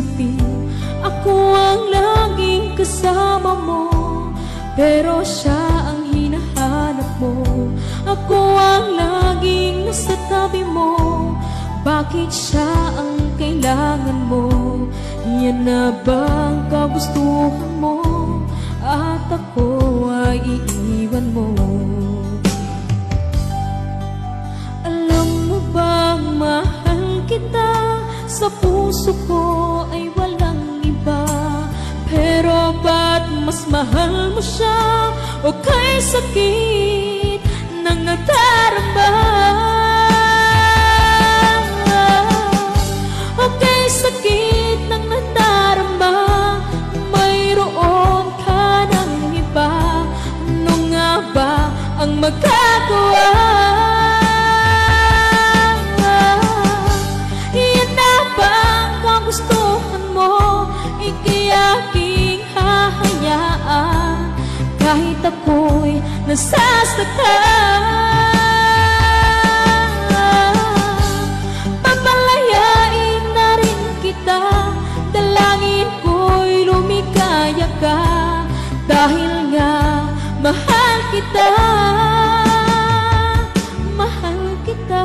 isipin, ako ang laging kasama mo, pero siya ang hinahanap mo. Ako ang laging nasa tabi mo, bakit siya ang kailangan mo? Yan na bang kagustuhan mo, at ako ay iiwan mo? Alam mo bang mahal kita, sa puso ko ay walang iba, pero ba't mas mahal mo siya, o kay sakit ng nadarama? O kay sakit ng nadarama, mayroon ka ng iba. Ano nga ba ang magagawa? Yan na ba ang kagustuhan mo? Ika'y aking hahayaan, kahit ako'y nasasaktan. Papalayain na rin kita, dalangin ko'y lumikaya ka, dahil nga mahal kita, mahal kita.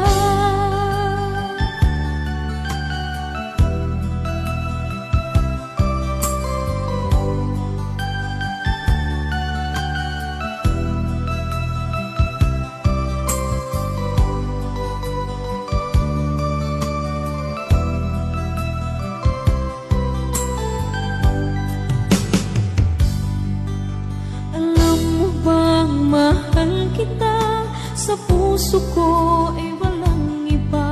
Mahal kita, sa puso ko ay walang iba,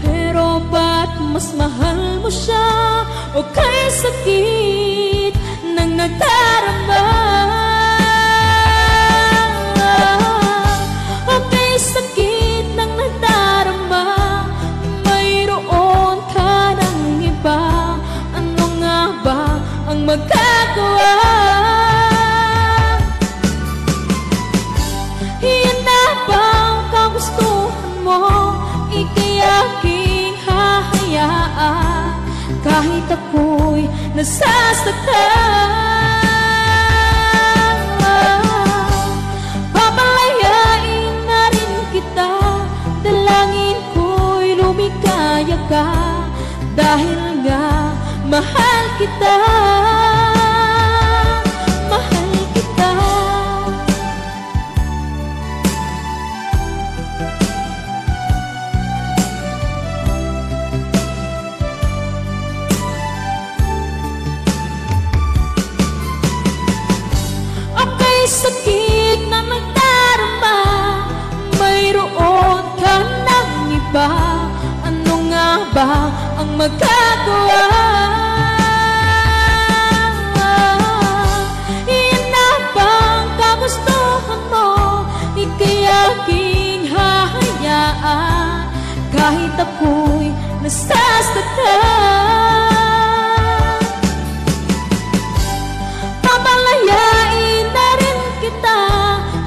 pero ba't mas mahal mo siya, o kay sakit ng nadarama? O kay sakit ng nadarama, mayroon ka ng iba. Ano nga ba ang magagawa? Ika'y aking hahayaan, kahit ako'y nasasaktan. Papalayain na rin kita, dalangin ko'y lumikaya ka, dahil nga mahal kita, mahal kita. Sakit na nagdarama, mayroon ka ng iba. Ano nga ba ang magagawa? Yan na bang kagustuhan mo? Ika'y aking hahayaan, kahit ako'y nasasaktan. Papalayain na rin kita,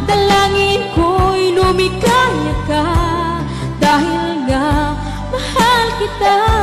dalangin ko'y lumikaya ka, dahil nga mahal kita.